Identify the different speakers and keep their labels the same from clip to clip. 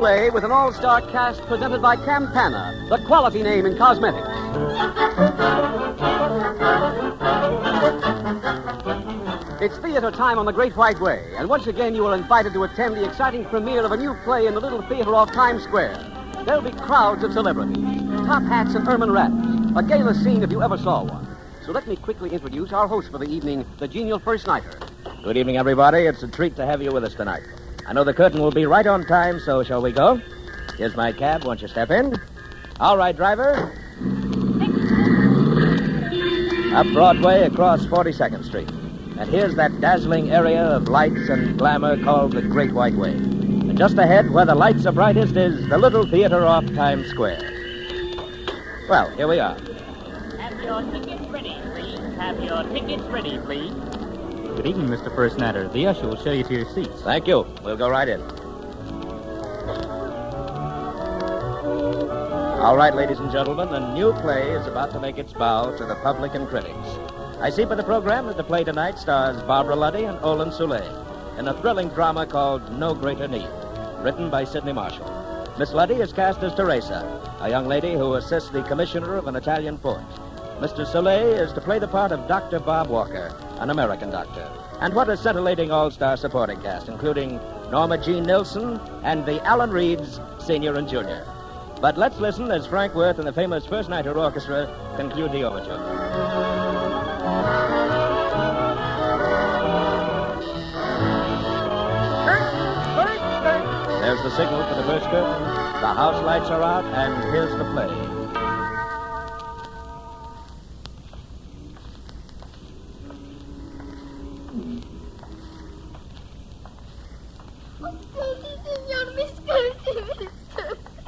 Speaker 1: Broadway with an all-star cast presented by Campana, the quality name in cosmetics. It's theater time on the Great White Way, and once again you are invited to attend the exciting premiere of a new play in the Little Theater off Times Square. There'll be crowds of celebrities, top hats and ermine wraps, a gala scene if you ever saw one. So let me quickly introduce our host for the evening, the genial first nighter.
Speaker 2: Good evening, everybody. It's a treat to have you with us tonight. I know the curtain will be right on time, so shall we go? Here's my cab. Won't you step in? All right, driver. Up Broadway across 42nd Street. And here's that dazzling area of lights and glamour called the Great White Way. And just ahead, where the lights are brightest, is the Little Theater off Times Square. Well, here we are.
Speaker 3: Have your tickets ready, please. Have your tickets ready, please.
Speaker 4: Good evening, Mr. First Nighter. The usher will show you to your seats.
Speaker 2: Thank you. We'll go right in. All right, ladies and gentlemen, the new play is about to make its bow to the public and critics. I see by the program that the play tonight stars Barbara Luddy and Olin Soule in a thrilling drama called No Greater Need, written by Sidney Marshall. Miss Luddy is cast as Teresa, a young lady who assists the commissioner of an Italian port. Mr. Soule is to play the part of Dr. Bob Walker, an American doctor. And what a scintillating all-star supporting cast, including Norma Jean Nilsson and the Alan Reeds, Senior and Junior. But let's listen as Frank Worth and the famous First Nighter Orchestra conclude the overture. There's the signal for the first curtain. The house lights are out, and here's the play.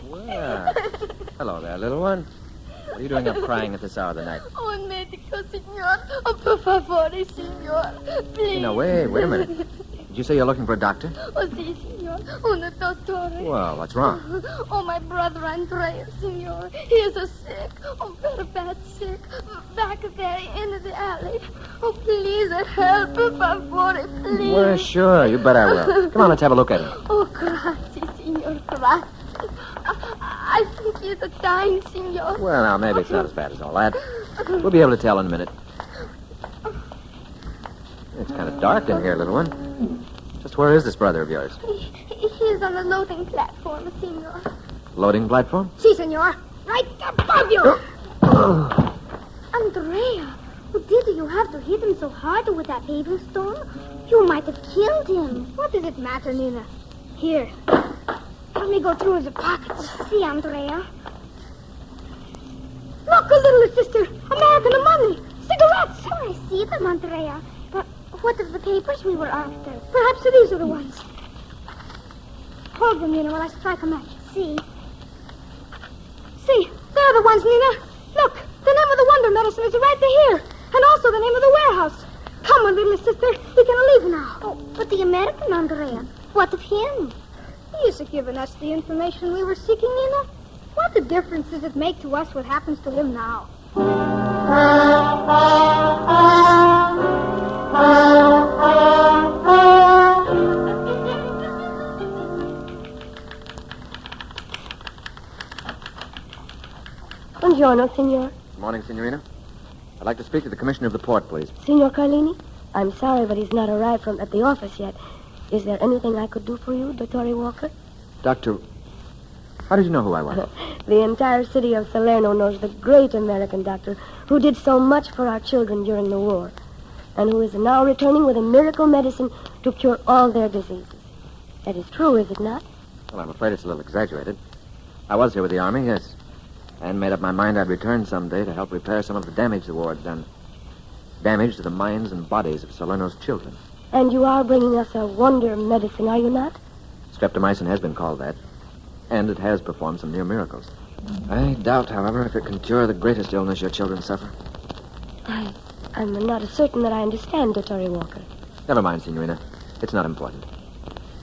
Speaker 2: Well, hello there, little one. What are you doing up crying at this hour of the night?
Speaker 5: Oh, un medico, signor. Oh, per favore, signor. Please.
Speaker 2: No, wait a minute. Did you say you're looking for a doctor?
Speaker 5: Oh, si, signor. Un dottore.
Speaker 2: Well, what's wrong?
Speaker 5: Oh, my brother Andrea, signor. He is so sick. Oh, very bad sick. Back there in the alley. Oh, please, help. Per favore, please.
Speaker 2: Well, sure. You bet I will. Come on, let's have a look at him.
Speaker 5: Oh, grazie, signor. Grazie. I think he's dying, signor.
Speaker 2: Well, now, maybe it's not as bad as all that. We'll be able to tell in a minute. It's kind of dark in here, little one. Just where is this brother of yours?
Speaker 5: He's on the loading platform, signor.
Speaker 2: Loading platform?
Speaker 5: Si, signor. Right above you. Andrea, did you have to hit him so hard with that paving stone? You might have killed him. What does it matter, Nina? Here. Let me go through his pockets. See, Andrea. Look, a little sister. American money. Cigarettes. Oh, I see them, Andrea. But what of the papers we were after? Perhaps these are the ones. Hold them, Nina, while I strike a match. See? See, they're the ones, Nina. Look, the name of the wonder medicine is right here. And also the name of the warehouse. Come on, little sister. We can leave now. Oh, but the American, Andrea. What of him? He has given us the information we were seeking, Nina. What the difference does it make to us what happens to him now?
Speaker 6: Buongiorno, signor.
Speaker 2: Good morning, Signorina. I'd like to speak to the commissioner of the port, please.
Speaker 6: Signor Carlini? I'm sorry, but he's not arrived at the office yet. Is there anything I could do for you, Dottore Walker?
Speaker 2: Doctor, how did you know who I was?
Speaker 6: The entire city of Salerno knows the great American doctor who did so much for our children during the war, and who is now returning with a miracle medicine to cure all their diseases. That is true, is it not?
Speaker 2: Well, I'm afraid it's a little exaggerated. I was here with the Army, yes, and made up my mind I'd return someday to help repair some of the damage the war had done. Damage to the minds and bodies of Salerno's children.
Speaker 6: And you are bringing us a wonder medicine, are you not?
Speaker 2: Streptomycin has been called that, and it has performed some near miracles. I doubt, however, if it can cure the greatest illness your children suffer.
Speaker 6: I'm not certain that I understand, Dottore Walker.
Speaker 2: Never mind, Signorina. It's not important.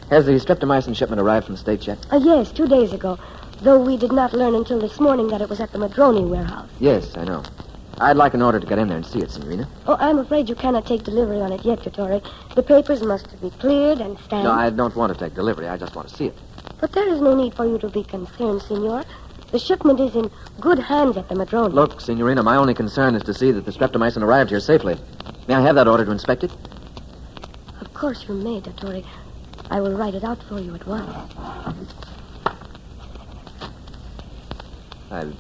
Speaker 2: Has the streptomycin shipment arrived from the States yet?
Speaker 6: Yes, 2 days ago, though we did not learn until this morning that it was at the Madroni warehouse.
Speaker 2: Yes, I know. I'd like an order to get in there and see it, Signorina.
Speaker 6: Oh, I'm afraid you cannot take delivery on it yet, Dottore. The papers must be cleared and stamped.
Speaker 2: No, I don't want to take delivery. I just want to see it.
Speaker 6: But there is no need for you to be concerned, Senor. The shipment is in good hands at the Madrone.
Speaker 7: Look, Signorina, my only concern is to see that the streptomycin arrived here safely. May I have that order to inspect it?
Speaker 6: Of course you may, Dottore. I will write it out for you at once.
Speaker 7: I'm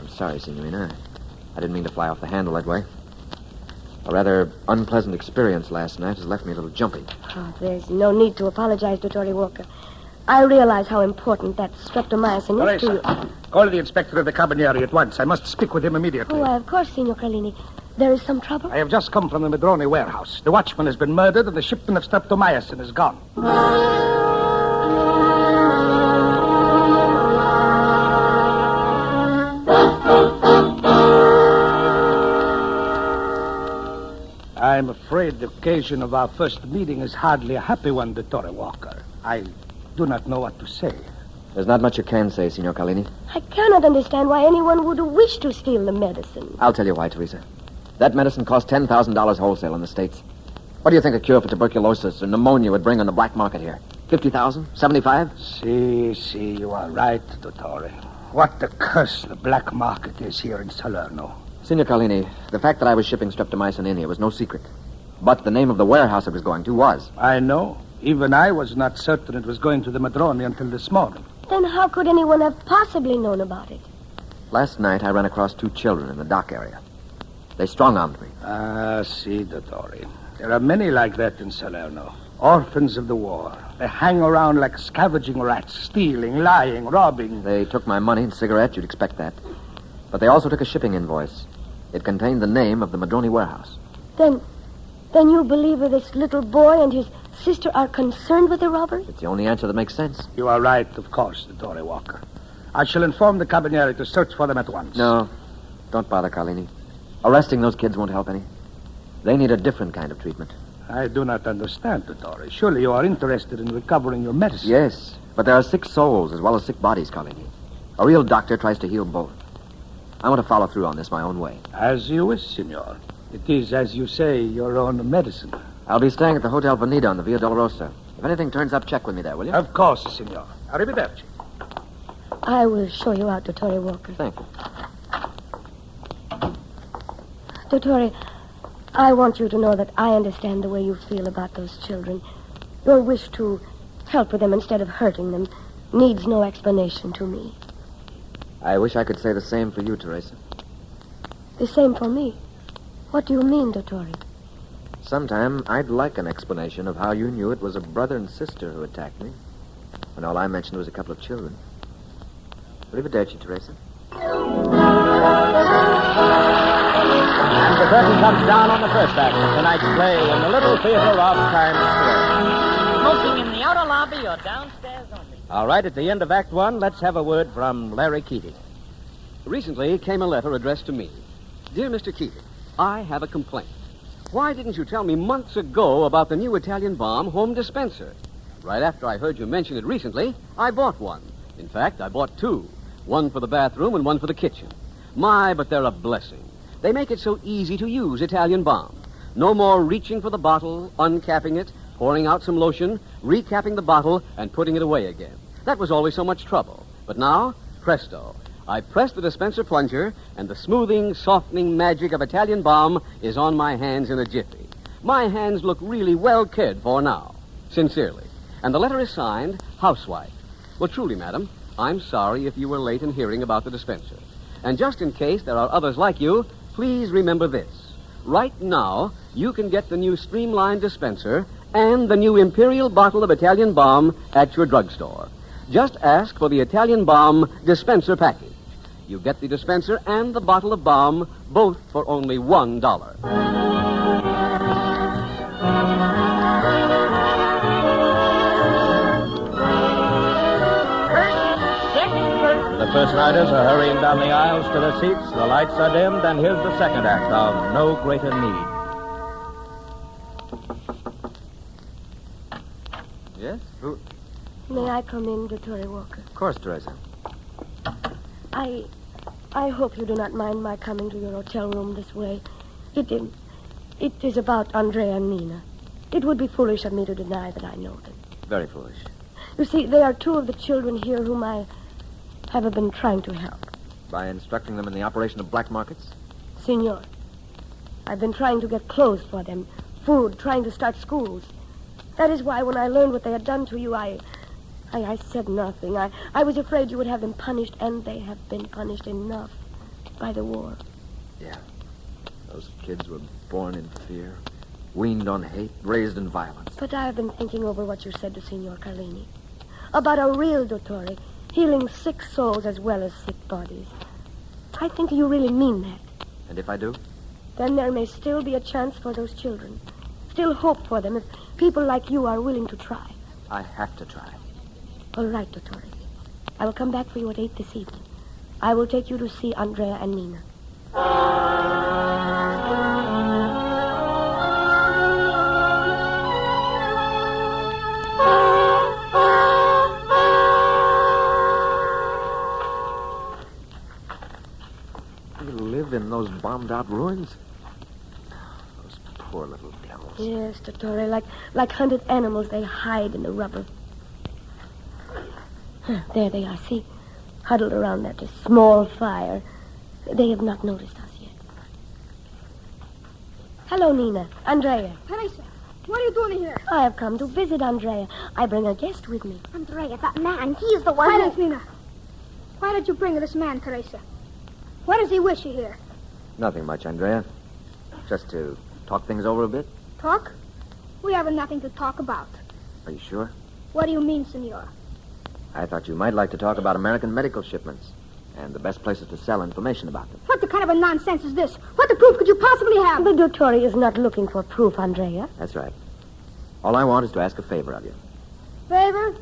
Speaker 7: sorry, Signorina. I didn't mean to fly off the handle that way. A rather unpleasant experience last night has left me a little jumpy.
Speaker 6: Oh, there's no need to apologize, Dottore Walker. I realize how important that streptomycin is to you.
Speaker 8: Call the inspector of the Carabinieri at once. I must speak with him immediately.
Speaker 6: Oh, why, of course, Signor Carlini. There is some trouble?
Speaker 8: I have just come from the Madrone warehouse. The watchman has been murdered and the shipment of streptomycin is gone. I'm afraid the occasion of our first meeting is hardly a happy one, Dottore Walker. I do not know what to say.
Speaker 7: There's not much you can say, Signor Carlini.
Speaker 6: I cannot understand why anyone would wish to steal the medicine.
Speaker 7: I'll tell you why, Teresa. That medicine cost $10,000 wholesale in the States. What do you think a cure for tuberculosis or pneumonia would bring on the black market here? 50,000? 75?
Speaker 8: See, you are right, Dottore. What a curse the black market is here in Salerno.
Speaker 7: Signor Carlini, the fact that I was shipping streptomycin in here was no secret. But the name of the warehouse it was going to was.
Speaker 8: I know. Even I was not certain it was going to the Madrone until this morning.
Speaker 6: Then how could anyone have possibly known about it?
Speaker 7: Last night, I ran across 2 children in the dock area. They strong-armed me.
Speaker 8: See, Dottore. There are many like that in Salerno. Orphans of the war. They hang around like scavenging rats, stealing, lying, robbing.
Speaker 7: They took my money and cigarettes, you'd expect that. But they also took a shipping invoice. It contained the name of the Madrone warehouse.
Speaker 6: Then you believe that this little boy and his sister are concerned with the robbery?
Speaker 7: It's the only answer that makes sense.
Speaker 8: You are right, of course, Dottore Walker. I shall inform the Carabinieri to search for them at once.
Speaker 7: No, don't bother, Carlini. Arresting those kids won't help any. They need a different kind of treatment.
Speaker 8: I do not understand, Dottore. Surely you are interested in recovering your medicine.
Speaker 7: Yes, but there are sick souls as well as sick bodies, Carlini. A real doctor tries to heal both. I want to follow through on this my own way.
Speaker 8: As you wish, Signor. It is, as you say, your own medicine.
Speaker 7: I'll be staying at the Hotel Veneta on the Via Dolorosa. If anything turns up, check with me there, will you?
Speaker 8: Of course, Signor. Arrivederci.
Speaker 6: I will show you out, Dottore Walker.
Speaker 7: Thank you.
Speaker 6: Dottore, I want you to know that I understand the way you feel about those children. Your wish to help with them instead of hurting them needs no explanation to me.
Speaker 7: I wish I could say the same for you, Teresa.
Speaker 6: The same for me. What do you mean, Dottore?
Speaker 7: Sometime I'd like an explanation of how you knew it was a brother and sister who attacked me, when all I mentioned was a couple of children. Arrivederci, Teresa.
Speaker 2: And the curtain comes down on the first act of tonight's play in the Little Theater of Times Square.
Speaker 3: Smoking in the outer lobby or downstairs only.
Speaker 2: All right, at the end of Act 1, let's have a word from Larry Keating.
Speaker 1: Recently came a letter addressed to me. Dear Mr. Keating, I have a complaint. Why didn't you tell me months ago about the new Italian bomb home dispenser? Right after I heard you mention it recently, I bought one. In fact, I bought 2. One for the bathroom and one for the kitchen. My, but they're a blessing. They make it so easy to use Italian bomb. No more reaching for the bottle, uncapping it, pouring out some lotion, recapping the bottle, and putting it away again. That was always so much trouble. But now, presto. I press the dispenser plunger, and the smoothing, softening magic of Italian balm is on my hands in a jiffy. My hands look really well cared for now. Sincerely. And the letter is signed, Housewife. Well, truly, madam, I'm sorry if you were late in hearing about the dispenser. And just in case there are others like you, please remember this. Right now, you can get the new streamlined dispenser and the new Imperial bottle of Italian balm at your drugstore. Just ask for the Italian balm dispenser package. You get the dispenser and the bottle of balm, both for only $1.
Speaker 2: The first riders are hurrying down the aisles to their seats. The lights are dimmed, and here's the second act of No Greater Need.
Speaker 7: Yes? Who?
Speaker 6: May I come in, Dottore Walker?
Speaker 7: Of course, Teresa.
Speaker 6: I hope you do not mind my coming to your hotel room this way. It is about Andrea and Nina. It would be foolish of me to deny that I know them.
Speaker 7: Very foolish.
Speaker 6: You see, they are two of the children here whom I have been trying to help.
Speaker 7: By instructing them in the operation of black markets?
Speaker 6: Senor, I've been trying to get clothes for them, food, trying to start schools. That is why when I learned what they had done to you, I said nothing. I was afraid you would have them punished, and they have been punished enough by the war.
Speaker 7: Yeah. Those kids were born in fear, weaned on hate, raised in violence.
Speaker 6: But I have been thinking over what you said to Signor Carlini. About a real dottore, healing sick souls as well as sick bodies. I think you really mean that.
Speaker 7: And if I do?
Speaker 6: Then there may still be a chance for those children. Still hope for them if people like you are willing to try.
Speaker 7: I have to try.
Speaker 6: All right, dottore. I will come back for you at 8 this evening. I will take you to see Andrea and Nina.
Speaker 7: You live in those bombed-out ruins? Those poor little devils.
Speaker 6: Yes, dottore, like hunted animals, they hide in the rubber. There they are, see? Huddled around that small fire. They have not noticed us yet. Hello, Nina. Andrea.
Speaker 5: Teresa, what are you doing here?
Speaker 6: I have come to visit Andrea. I bring a guest with me.
Speaker 5: Andrea, that man, he's the one
Speaker 9: Silence, Nina. Why did you bring this man, Teresa? What does he wish you here?
Speaker 7: Nothing much, Andrea. Just to talk things over a bit.
Speaker 9: Talk? We have nothing to talk about.
Speaker 7: Are you sure?
Speaker 9: What do you mean, senor?
Speaker 7: I thought you might like to talk about American medical shipments and the best places to sell information about them.
Speaker 9: What the kind of a nonsense is this? What the proof could you possibly have?
Speaker 6: The dottore is not looking for proof, Andrea.
Speaker 7: That's right. All I want is to ask a favor of you.
Speaker 9: Favor?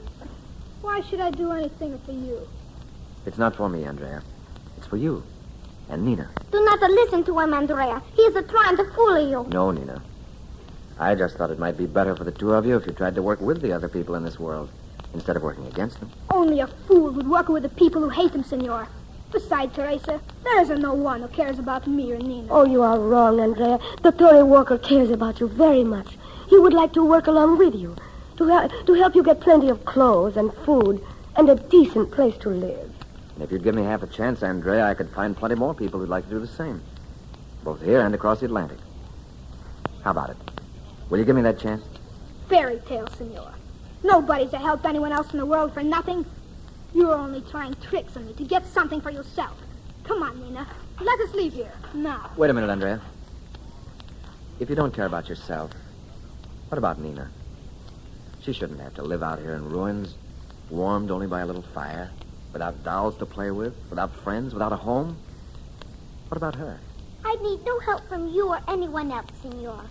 Speaker 9: Why should I do anything for you?
Speaker 7: It's not for me, Andrea. It's for you and Nina.
Speaker 5: Do not listen to him, Andrea. He is trying to fool you.
Speaker 7: No, Nina. I just thought it might be better for the two of you if you tried to work with the other people in this world instead of working against them.
Speaker 9: Only a fool would work with the people who hate him, senor. Besides, Teresa, there isn't no one who cares about me or Nina.
Speaker 6: Oh, you are wrong, Andrea. Dottore Walker cares about you very much. He would like to work along with you, to help you get plenty of clothes and food and a decent place to live.
Speaker 7: And if you'd give me half a chance, Andrea, I could find plenty more people who'd like to do the same. Both here and across the Atlantic. How about it? Will you give me that chance?
Speaker 9: Fairy tale, senor. Nobody's to help anyone else in the world for nothing. You're only trying tricks on me to get something for yourself. Come on, Nina. Let us leave here. Now.
Speaker 7: Wait a minute, Andrea. If you don't care about yourself, what about Nina? She shouldn't have to live out here in ruins, warmed only by a little fire, without dolls to play with, without friends, without a home. What about her?
Speaker 5: I need no help from you or anyone else, senor.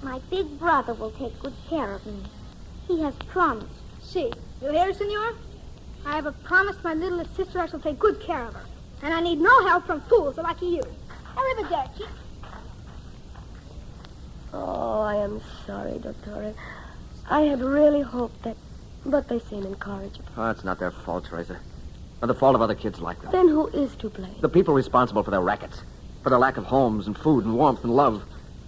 Speaker 5: My big brother will take good care of me. He has promised.
Speaker 9: See, you hear, senor? I have promised my little sister I shall take good care of her. And I need no help from fools like you. Arrivederci.
Speaker 6: Oh, I am sorry, dottore. I had really hoped that, but they seem incorrigible.
Speaker 7: Oh, it's not their fault, Teresa. Or the fault of other kids like them.
Speaker 6: Then who is to blame?
Speaker 7: The people responsible for their rackets, for their lack of homes and food and warmth and love.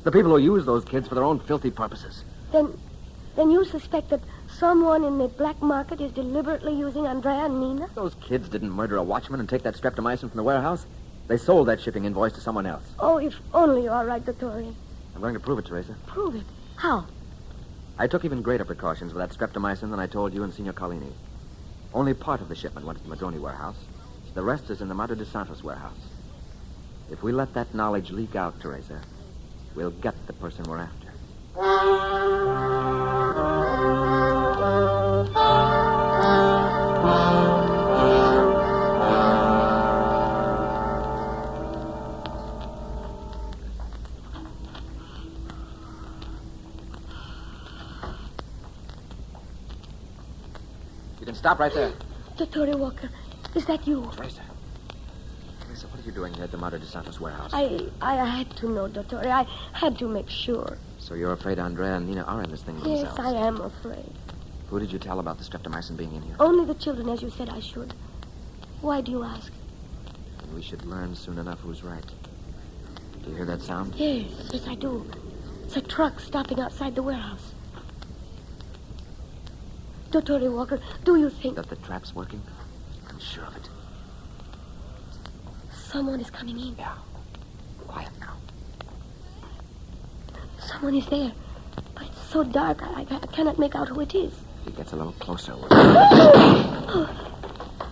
Speaker 7: The people who use those kids for their own filthy purposes.
Speaker 6: Then you suspect that someone in the black market is deliberately using Andrea and Nina?
Speaker 7: Those kids didn't murder a watchman and take that streptomycin from the warehouse. They sold that shipping invoice to someone else.
Speaker 6: Oh, if only you are right, dottore.
Speaker 7: I'm going to prove it, Teresa.
Speaker 6: Prove it. How?
Speaker 7: I took even greater precautions with that streptomycin than I told you and Signor Carlini. Only part of the shipment went to the Madroni warehouse. The rest is in the Madre de Santos warehouse. If we let that knowledge leak out, Teresa, we'll get the person we're after. You can stop right there.
Speaker 6: Dottore Walker, is that you?
Speaker 7: Teresa. Teresa, what are you doing here at the Madre de Santos warehouse?
Speaker 6: I had to know, dottore. I had to make sure.
Speaker 7: So you're afraid Andrea and Nina are in this thing themselves?
Speaker 6: Yes, I am afraid.
Speaker 7: Who did you tell about the streptomycin being in here?
Speaker 6: Only the children, as you said I should. Why do you ask?
Speaker 7: And we should learn soon enough who's right. Do you hear that sound?
Speaker 6: Yes, I do. It's a truck stopping outside the warehouse. Dottore Walker, do you think
Speaker 7: That the trap's working? I'm sure of it.
Speaker 6: someone is coming in?
Speaker 7: Yeah. Quiet now.
Speaker 6: Someone is there. But it's so dark, I cannot make out who it is.
Speaker 7: He gets a little closer.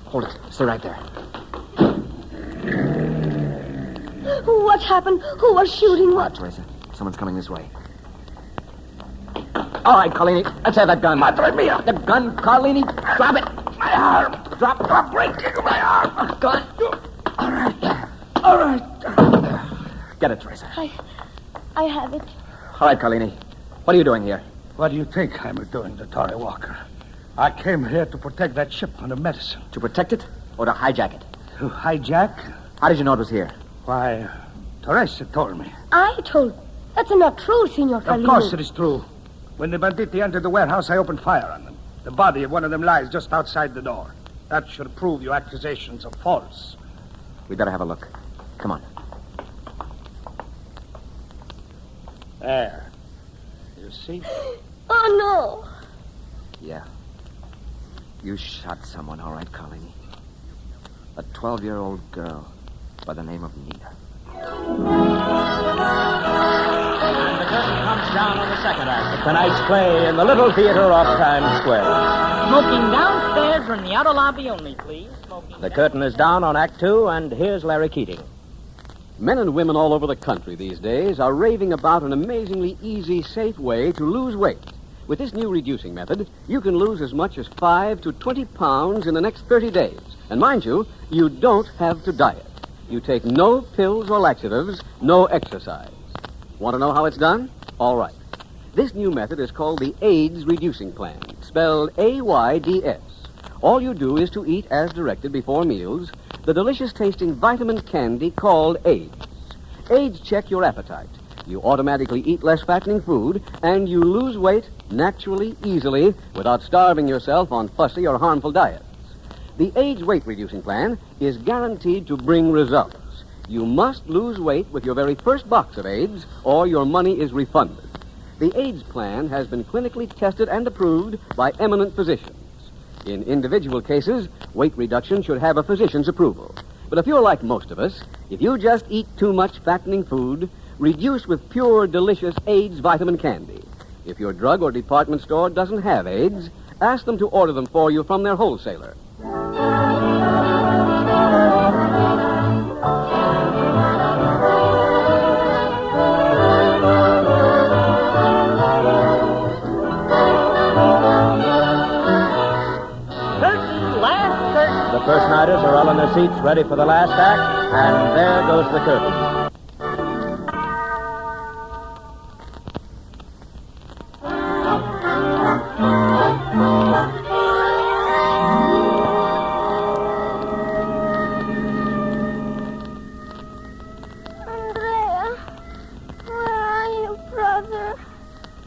Speaker 7: Hold it. Stay right there.
Speaker 6: What happened? Who was shooting? What?
Speaker 7: Teresa. Someone's coming this way. All right, Carlini. Let's have that gun. Madre mia. The gun, Carlini. Drop it. My arm. Drop. Great kick of my arm. Gun. All right. All right. Get it, Teresa.
Speaker 6: I have it.
Speaker 7: All right, Carlini. What are you doing here?
Speaker 8: What do you think I'm doing, Dottore Walker? I came here to protect that shipment of medicine.
Speaker 7: To protect it or to hijack it?
Speaker 8: To hijack?
Speaker 7: How did you know it was here?
Speaker 8: Why, Teresa told me.
Speaker 6: I told. That's not true, Signor Carlini.
Speaker 8: Of course it is true. When the banditti entered the warehouse, I opened fire on them. The body of one of them lies just outside the door. That should prove your accusations are false.
Speaker 7: We better have a look. Come on.
Speaker 8: There. You see?
Speaker 6: Oh, no.
Speaker 7: Yeah. You shot someone, all right, Carlini. A 12-year-old girl by the name of Nina.
Speaker 2: And the curtain comes down on the second act of tonight's play in the Little Theater off Times Square.
Speaker 3: Smoking downstairs or in the outer lobby only, please. Smoking
Speaker 2: The curtain is down on Act 2, and here's Larry Keating.
Speaker 1: Men and women all over the country these days are raving about an amazingly easy, safe way to lose weight. With this new reducing method, you can lose as much as 5 to 20 pounds in the next 30 days. And mind you, you don't have to diet. You take no pills or laxatives, no exercise. Want to know how it's done? All right. This new method is called the AIDS Reducing Plan, spelled AYDS. All you do is to eat as directed before meals the delicious-tasting vitamin candy called AIDS. AIDS check your appetite. You automatically eat less fattening food, and you lose weight naturally, easily, without starving yourself on fussy or harmful diets. The AIDS weight-reducing plan is guaranteed to bring results. You must lose weight with your very first box of AIDS, or your money is refunded. The AIDS plan has been clinically tested and approved by eminent physicians. In individual cases, weight reduction should have a physician's approval. But if you're like most of us, if you just eat too much fattening food, reduce with pure, delicious AIDS vitamin candy. If your drug or department store doesn't have AIDS, ask them to order them for you from their wholesaler.
Speaker 2: The first nighters are all in their seats, ready for the last act, and there goes the curtain.
Speaker 5: Andrea, where are you, brother?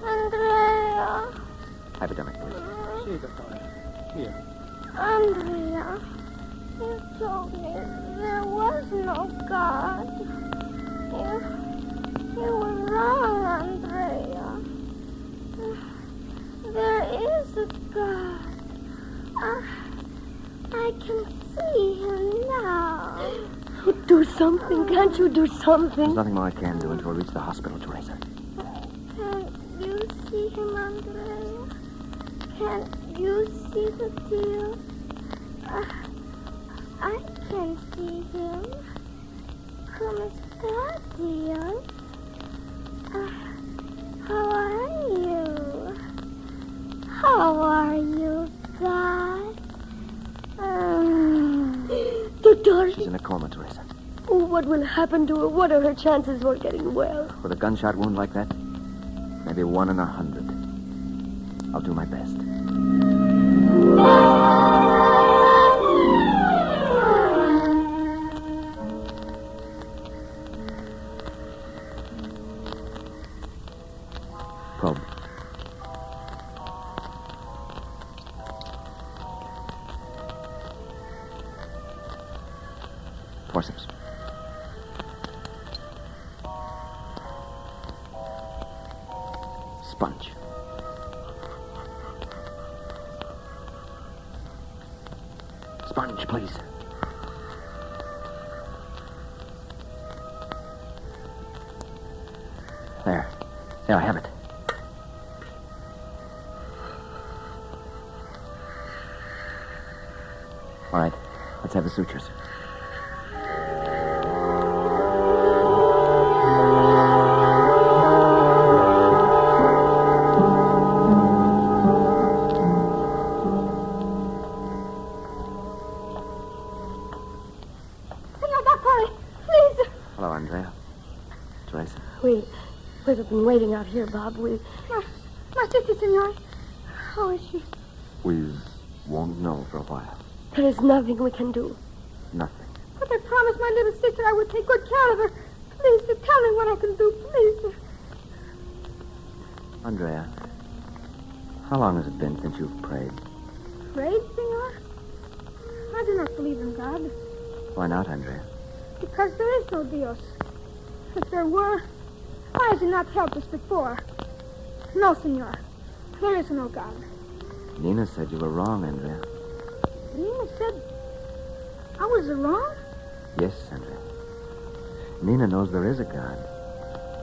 Speaker 5: Andrea.
Speaker 7: Epidemic, please.
Speaker 8: Here.
Speaker 5: Andrea, you told me there was no God. You were wrong, Andrea. There is a God. I can see him now.
Speaker 6: Do something. Can't you do something?
Speaker 7: There's nothing more I can do until we reach the hospital, Teresa.
Speaker 5: Can't you see him, Andrea? Can't you see the tears? I can see him. Come está, dear? How are you? How are you, God?
Speaker 6: Dottore,
Speaker 7: She's in a coma, Teresa.
Speaker 6: what will happen to her? What are her chances for getting well?
Speaker 7: With a gunshot wound like that, maybe 1 in 100. I'll do my best. Probe. Forceps. Sponge. sponge, please. There. There, I have it. All right, let's have the sutures.
Speaker 5: Senor Doctor, please.
Speaker 7: Hello, Andrea. Teresa.
Speaker 6: We've been waiting out here, Bob.
Speaker 5: My sister, senor. How is she?
Speaker 7: We won't know for a while.
Speaker 6: There is nothing we can do.
Speaker 7: Nothing.
Speaker 5: But I promised my little sister I would take good care of her. Please, tell me what I can do, please.
Speaker 7: Andrea, how long has it been since you've prayed?
Speaker 5: Prayed, senor? I do not believe in God.
Speaker 7: Why not, Andrea?
Speaker 5: Because there is no Dios. If there were, why has he not helped us before? No, senor. There is no God.
Speaker 7: Nina said you were wrong, Andrea.
Speaker 5: Nina said I was wrong?
Speaker 7: Yes, Andrea. Nina knows there is a God.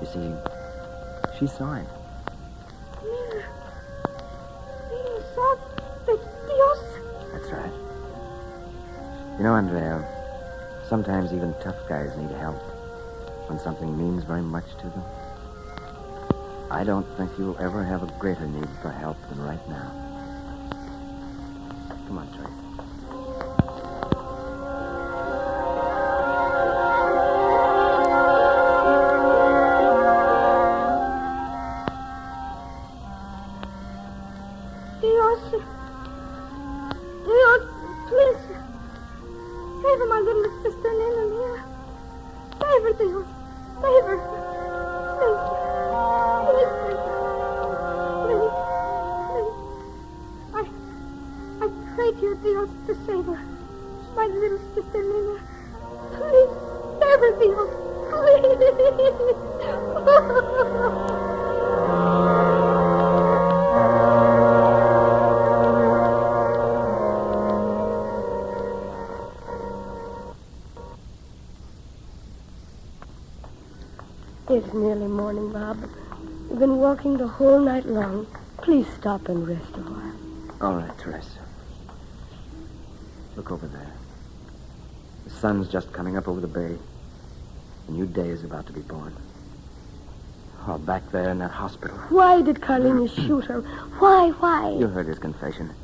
Speaker 7: You see, she saw him.
Speaker 5: Nina saw the Dios?
Speaker 7: That's right. You know, Andrea, sometimes even tough guys need help when something means very much to them. I don't think you'll ever have a greater need for help than right now. Come on, Trace.
Speaker 5: Dios, please. Save my little sister, Nina. Save her, Dios. Save her. Please. Please, please. Please. I pray to you, Dios, to save her. My little sister, Nina. Please, save her, Dios. Please.
Speaker 6: It's nearly morning, Bob. We've been walking the whole night long. Please stop and rest a while.
Speaker 7: All right, Teresa. Look over there. The sun's just coming up over the bay. A new day is about to be born. Oh, back there in that hospital.
Speaker 6: Why did Carlini shoot her? Why?
Speaker 7: You heard his confession.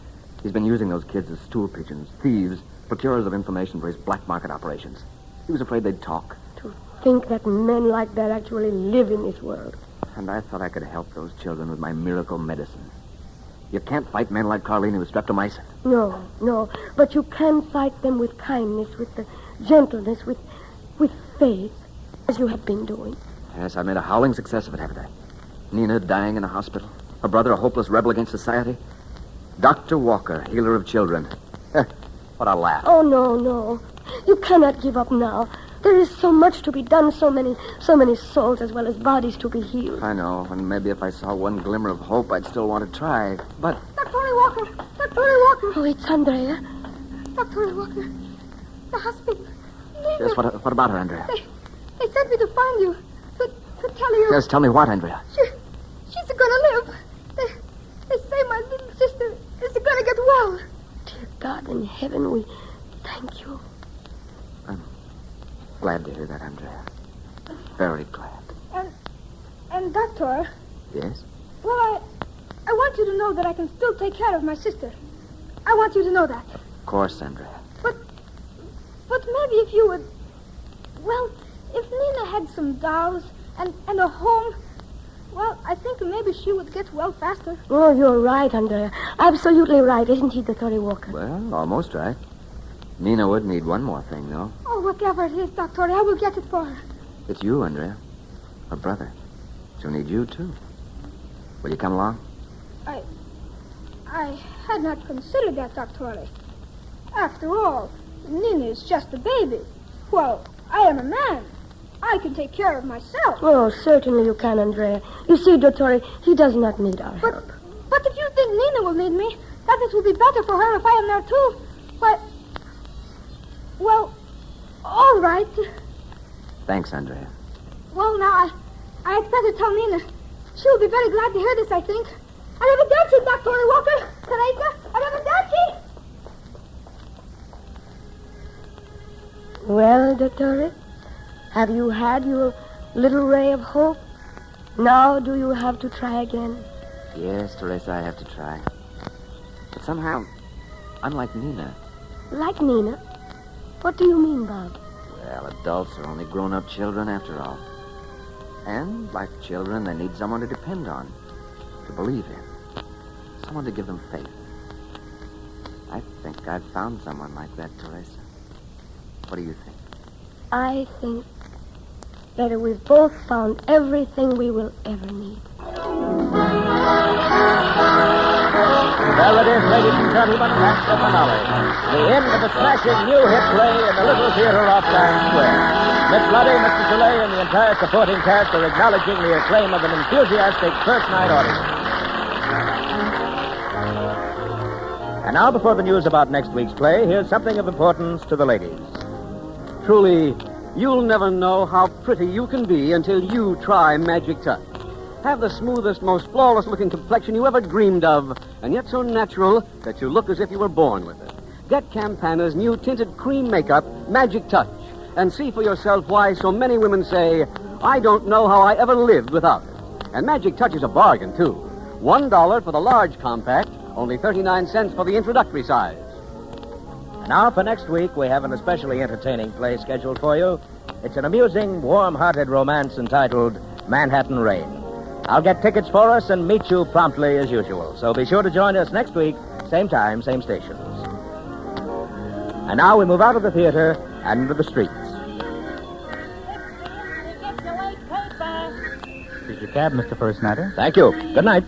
Speaker 7: He's been using those kids as stool pigeons, thieves, procurers of information for his black market operations. He was afraid they'd talk.
Speaker 6: To think that men like that actually live in this world.
Speaker 7: And I thought I could help those children with my miracle medicine. You can't fight men like Carlini with streptomycin.
Speaker 6: No. But you can fight them with kindness, with the gentleness, with faith, as you have been doing.
Speaker 7: Yes, I made a howling success of it, haven't I? Nina dying in a hospital. Her brother a hopeless rebel against society. Dr. Walker, healer of children. What a laugh.
Speaker 6: Oh, no. You cannot give up now. There is so much to be done, so many souls as well as bodies to be healed.
Speaker 7: I know, and maybe if I saw one glimmer of hope, I'd still want to try. But...
Speaker 5: Dr. Walker!
Speaker 6: Oh, it's Andrea.
Speaker 5: Dr. Walker, the hospital. Nina.
Speaker 7: Yes, what about her, Andrea?
Speaker 5: They sent me to find you, to tell you.
Speaker 7: Yes, tell me what, Andrea?
Speaker 5: She's gonna live. They say my little sister is gonna get well.
Speaker 6: Dear God in heaven, we thank you.
Speaker 7: I'm glad to hear that, Andrea. Very glad.
Speaker 5: And Doctor.
Speaker 7: Yes?
Speaker 5: Well, I want you to know that I can still take care of my sister. I want you to know that.
Speaker 7: Of course, Andrea.
Speaker 5: But maybe if you would... Well, if Nina had some dolls and a home, well, I think maybe she would get well faster.
Speaker 6: Oh, you're right, Andrea. Absolutely right, isn't he, Dr. Walker?
Speaker 7: Well, almost right. Nina would need one more thing, though.
Speaker 5: Oh, whatever it is, Doctor, I will get it for her.
Speaker 7: It's you, Andrea. Her brother. She'll need you, too. Will you come along?
Speaker 5: I had not considered that, Doctor. After all, Nina is just a baby. Well, I am a man. I can take care of myself.
Speaker 6: Oh, certainly you can, Andrea. You see, Dottore, he does not need our help.
Speaker 5: But if you think Nina will need me, that it will be better for her if I am there, too. all right.
Speaker 7: Thanks, Andrea.
Speaker 5: Well, now, I expect to tell Nina. She'll be very glad to hear this, I think. Arrivederci, Dr. Walker. Teresa, arrivederci.
Speaker 6: Well, Dottore, have you had your little ray of hope? Now do you have to try again?
Speaker 7: Yes, Teresa, I have to try. But somehow, I'm like Nina.
Speaker 6: Like Nina? What do you mean, Bob?
Speaker 7: Well, adults are only grown-up children after all. And, like children, they need someone to depend on, to believe in, someone to give them faith. I think I've found someone like that, Teresa. What do you think?
Speaker 6: I think that we've both found everything we will ever need.
Speaker 2: Well, it is, ladies and gentlemen, that's the finale. The end of a smashing new hit play in the Little Theater off Times Square. Miss Luddy, Mr. Soleil, and the entire supporting cast are acknowledging the acclaim of an enthusiastic first-night audience. And now, before the news about next week's play, here's something of importance to the ladies.
Speaker 1: Truly, you'll never know how pretty you can be until you try Magic Touch. Have the smoothest, most flawless-looking complexion you ever dreamed of, and yet so natural that you look as if you were born with it. Get Campana's new tinted cream makeup, Magic Touch, and see for yourself why so many women say, I don't know how I ever lived without it. And Magic Touch is a bargain, too. $1 for the large compact, only 39 cents for the introductory size.
Speaker 2: And now, for next week, we have an especially entertaining play scheduled for you. It's an amusing, warm-hearted romance entitled Manhattan Rain. I'll get tickets for us and meet you promptly as usual. So be sure to join us next week, same time, same stations. And now we move out of the theater and into the streets.
Speaker 3: Tickets away, paper.
Speaker 4: Here's your cab, Mr. First Nighter.
Speaker 2: Thank you. Good night.